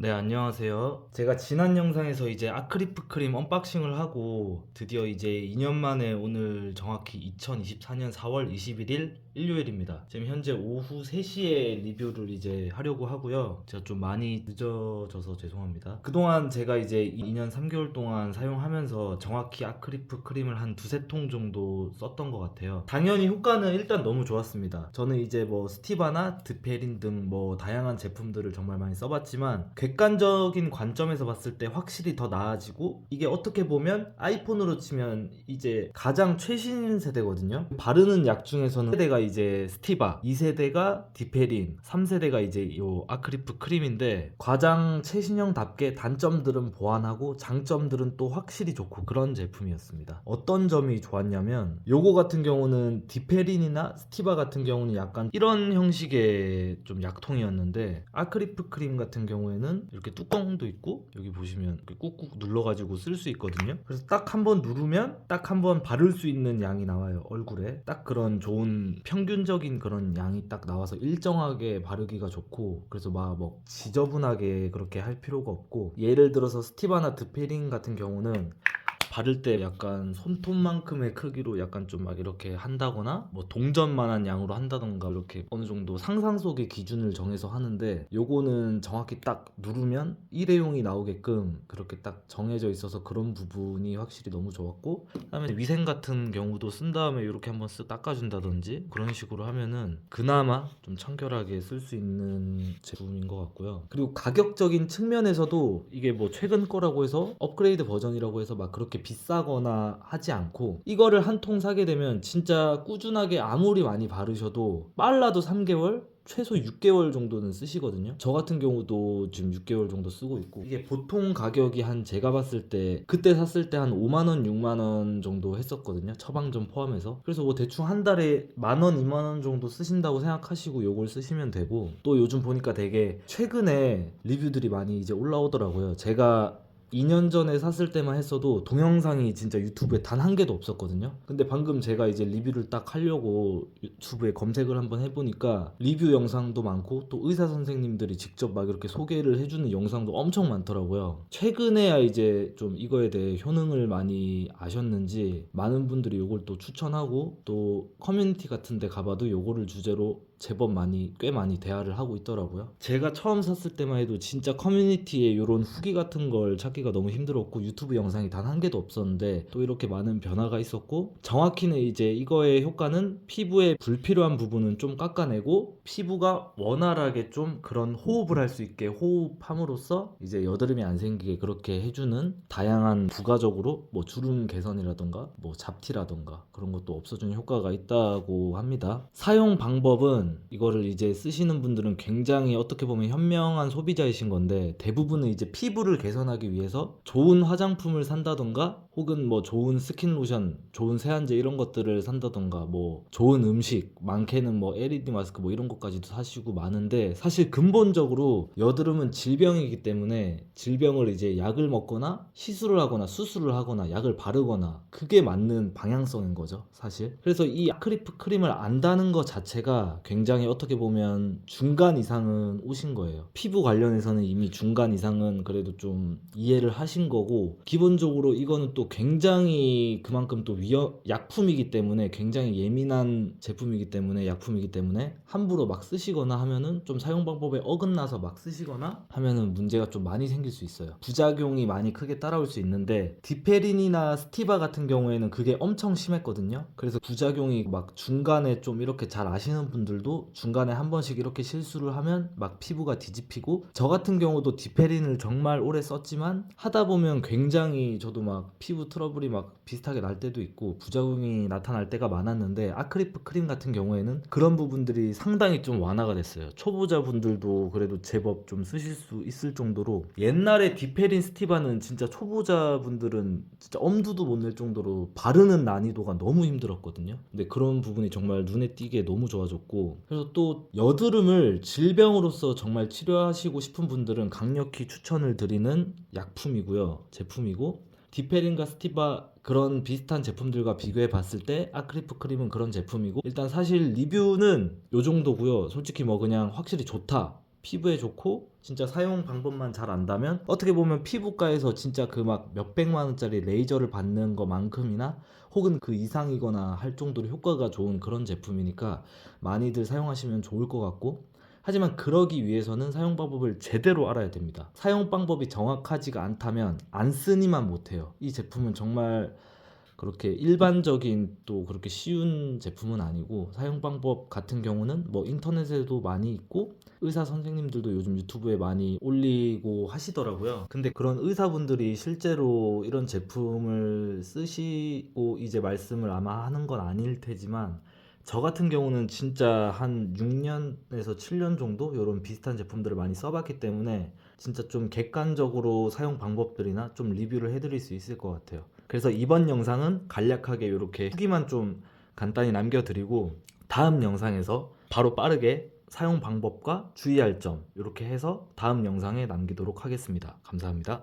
네, 안녕하세요. 제가 지난 영상에서 이제 아크리프 크림 언박싱을 하고 드디어 이제 2년 만에 오늘 정확히 2024년 4월 21일 일요일입니다. 지금 현재 오후 3시에 리뷰를 이제 하려고 하고요. 제가 좀 많이 늦어져서 죄송합니다. 그동안 제가 이제 2년 3개월 동안 사용하면서 정확히 아크리프 크림을 한 두세 통 정도 썼던 것 같아요. 당연히 효과는 일단 너무 좋았습니다. 저는 이제 뭐 스티바나 드페린 등 뭐 다양한 제품들을 정말 많이 써봤지만 객관적인 관점에서 봤을 때 확실히 더 나아지고, 이게 어떻게 보면 아이폰으로 치면 이제 가장 최신 세대거든요. 바르는 약 중에서는 1세대가 이제 스티바, 2세대가 디페린, 3세대가 이제 요 아크리프 크림인데, 가장 최신형답게 단점들은 보완하고 장점들은 또 확실히 좋고 그런 제품이었습니다. 어떤 점이 좋았냐면, 요거 같은 경우는 디페린이나 스티바 같은 경우는 약간 이런 형식의 좀 약통이었는데, 아크리프 크림 같은 경우에는 이렇게 뚜껑도 있고 여기 보시면 이렇게 꾹꾹 눌러가지고 쓸 수 있거든요. 그래서 딱 한 번 누르면 딱 한 번 바를 수 있는 양이 나와요. 얼굴에 딱 그런 좋은 평균적인 그런 양이 딱 나와서 일정하게 바르기가 좋고, 그래서 막 뭐 지저분하게 그렇게 할 필요가 없고, 예를 들어서 스티바나 드페린 같은 경우는 바를 때 약간 손톱만큼의 크기로 약간 좀 막 이렇게 한다거나 뭐 동전만한 양으로 한다던가 이렇게 어느 정도 상상 속의 기준을 정해서 하는데, 요거는 정확히 딱 누르면 일회용이 나오게끔 그렇게 딱 정해져 있어서 그런 부분이 확실히 너무 좋았고, 그다음에 위생 같은 경우도 쓴 다음에 이렇게 한번 쓱 닦아준다든지 그런 식으로 하면은 그나마 좀 청결하게 쓸 수 있는 제품인 것 같고요. 그리고 가격적인 측면에서도 이게 뭐 최근 거라고 해서 업그레이드 버전이라고 해서 막 그렇게 비싸거나 하지 않고, 이거를 한 통 사게 되면 진짜 꾸준하게 아무리 많이 바르셔도 빨라도 3개월? 최소 6개월 정도는 쓰시거든요. 저 같은 경우도 지금 6개월 정도 쓰고 있고, 이게 보통 가격이 한 제가 봤을 때 그때 샀을 때 한 5만원 6만원 정도 했었거든요, 처방전 포함해서. 그래서 뭐 대충 한 달에 만원 2만원 정도 쓰신다고 생각하시고 요걸 쓰시면 되고, 또 요즘 보니까 되게 최근에 리뷰들이 많이 이제 올라오더라고요. 제가 2년 전에 샀을 때만 했어도 동영상이 진짜 유튜브에 단 한 개도 없었거든요. 근데 방금 제가 이제 리뷰를 딱 하려고 유튜브에 검색을 한번 해보니까 리뷰 영상도 많고, 또 의사 선생님들이 직접 막 이렇게 소개를 해주는 영상도 엄청 많더라고요. 최근에야 이제 좀 이거에 대해 효능을 많이 아셨는지 많은 분들이 이걸 또 추천하고, 또 커뮤니티 같은 데 가봐도 요거를 주제로 제법 꽤 많이 대화를 하고 있더라고요. 제가 처음 샀을 때만 해도 진짜 커뮤니티에 이런 후기 같은 걸 찾기가 너무 힘들었고, 유튜브 영상이 단 한 개도 없었는데 또 이렇게 많은 변화가 있었고, 정확히는 이제 이거의 효과는 피부에 불필요한 부분은 좀 깎아내고, 피부가 원활하게 좀 그런 호흡을 할 수 있게 호흡함으로써 이제 여드름이 안 생기게 그렇게 해주는, 다양한 부가적으로 뭐 주름 개선이라던가 뭐 잡티라던가 그런 것도 없어주는 효과가 있다고 합니다. 사용 방법은, 이거를 이제 쓰시는 분들은 굉장히 어떻게 보면 현명한 소비자이신 건데, 대부분은 이제 피부를 개선하기 위해서 좋은 화장품을 산다던가, 혹은 뭐 좋은 스킨 로션, 좋은 세안제 이런 것들을 산다던가, 뭐 좋은 음식, 많게는 뭐 LED 마스크 뭐 이런 것까지도 사시고 많은데, 사실 근본적으로 여드름은 질병이기 때문에 질병을 이제 약을 먹거나 시술을 하거나 수술을 하거나 약을 바르거나, 그게 맞는 방향성인 거죠, 사실. 그래서 이 아크리프 크림을 안다는 것 자체가 굉장히 어떻게 보면 중간 이상은 오신 거예요. 피부 관련해서는 이미 중간 이상은 그래도 좀 이해를 하신 거고, 기본적으로 이거는 또 굉장히 그만큼 또 약품이기 때문에, 굉장히 예민한 제품이기 때문에, 약품이기 때문에 함부로 막 쓰시거나 하면은, 좀 사용 방법에 어긋나서 막 쓰시거나 하면은 문제가 좀 많이 생길 수 있어요. 부작용이 많이 크게 따라올 수 있는데, 디페린이나 스티바 같은 경우에는 그게 엄청 심했거든요. 그래서 부작용이 막 중간에 좀 이렇게 잘 아시는 분들도 중간에 한 번씩 이렇게 실수를 하면 막 피부가 뒤집히고, 저 같은 경우도 디페린을 정말 오래 썼지만 하다 보면 굉장히 저도 막 피부 트러블이 막 비슷하게 날 때도 있고 부작용이 나타날 때가 많았는데, 아크리프 크림 같은 경우에는 그런 부분들이 상당히 좀 완화가 됐어요. 초보자분들도 그래도 제법 좀 쓰실 수 있을 정도로, 옛날에 디페린 스티바는 진짜 초보자분들은 진짜 엄두도 못 낼 정도로 바르는 난이도가 너무 힘들었거든요. 근데 그런 부분이 정말 눈에 띄게 너무 좋아졌고, 그래서 또 여드름을 질병으로서 정말 치료하시고 싶은 분들은 강력히 추천을 드리는 약품이고요, 제품이고, 디페린과 스티바 그런 비슷한 제품들과 비교해 봤을 때 아크리프 크림은 그런 제품이고, 일단 사실 리뷰는 요 정도고요. 솔직히 뭐 그냥 확실히 좋다, 피부에 좋고 진짜 사용 방법만 잘 안다면 어떻게 보면 피부과에서 진짜 그 막 몇백만 원짜리 레이저를 받는 것만큼이나 혹은 그 이상이거나 할 정도로 효과가 좋은 그런 제품이니까 많이들 사용하시면 좋을 것 같고, 하지만 그러기 위해서는 사용 방법을 제대로 알아야 됩니다. 사용 방법이 정확하지가 않다면 안 쓰니만 못해요. 이 제품은 정말 그렇게 일반적인 또 그렇게 쉬운 제품은 아니고, 사용 방법 같은 경우는 뭐 인터넷에도 많이 있고 의사 선생님들도 요즘 유튜브에 많이 올리고 하시더라고요. 근데 그런 의사분들이 실제로 이런 제품을 쓰시고 이제 말씀을 아마 하는 건 아닐 테지만, 저 같은 경우는 진짜 한 6년에서 7년 정도 이런 비슷한 제품들을 많이 써봤기 때문에 진짜 좀 객관적으로 사용 방법들이나 좀 리뷰를 해드릴 수 있을 것 같아요. 그래서 이번 영상은 간략하게 이렇게 후기만 좀 간단히 남겨드리고, 다음 영상에서 바로 빠르게 사용 방법과 주의할 점 이렇게 해서 다음 영상에 남기도록 하겠습니다. 감사합니다.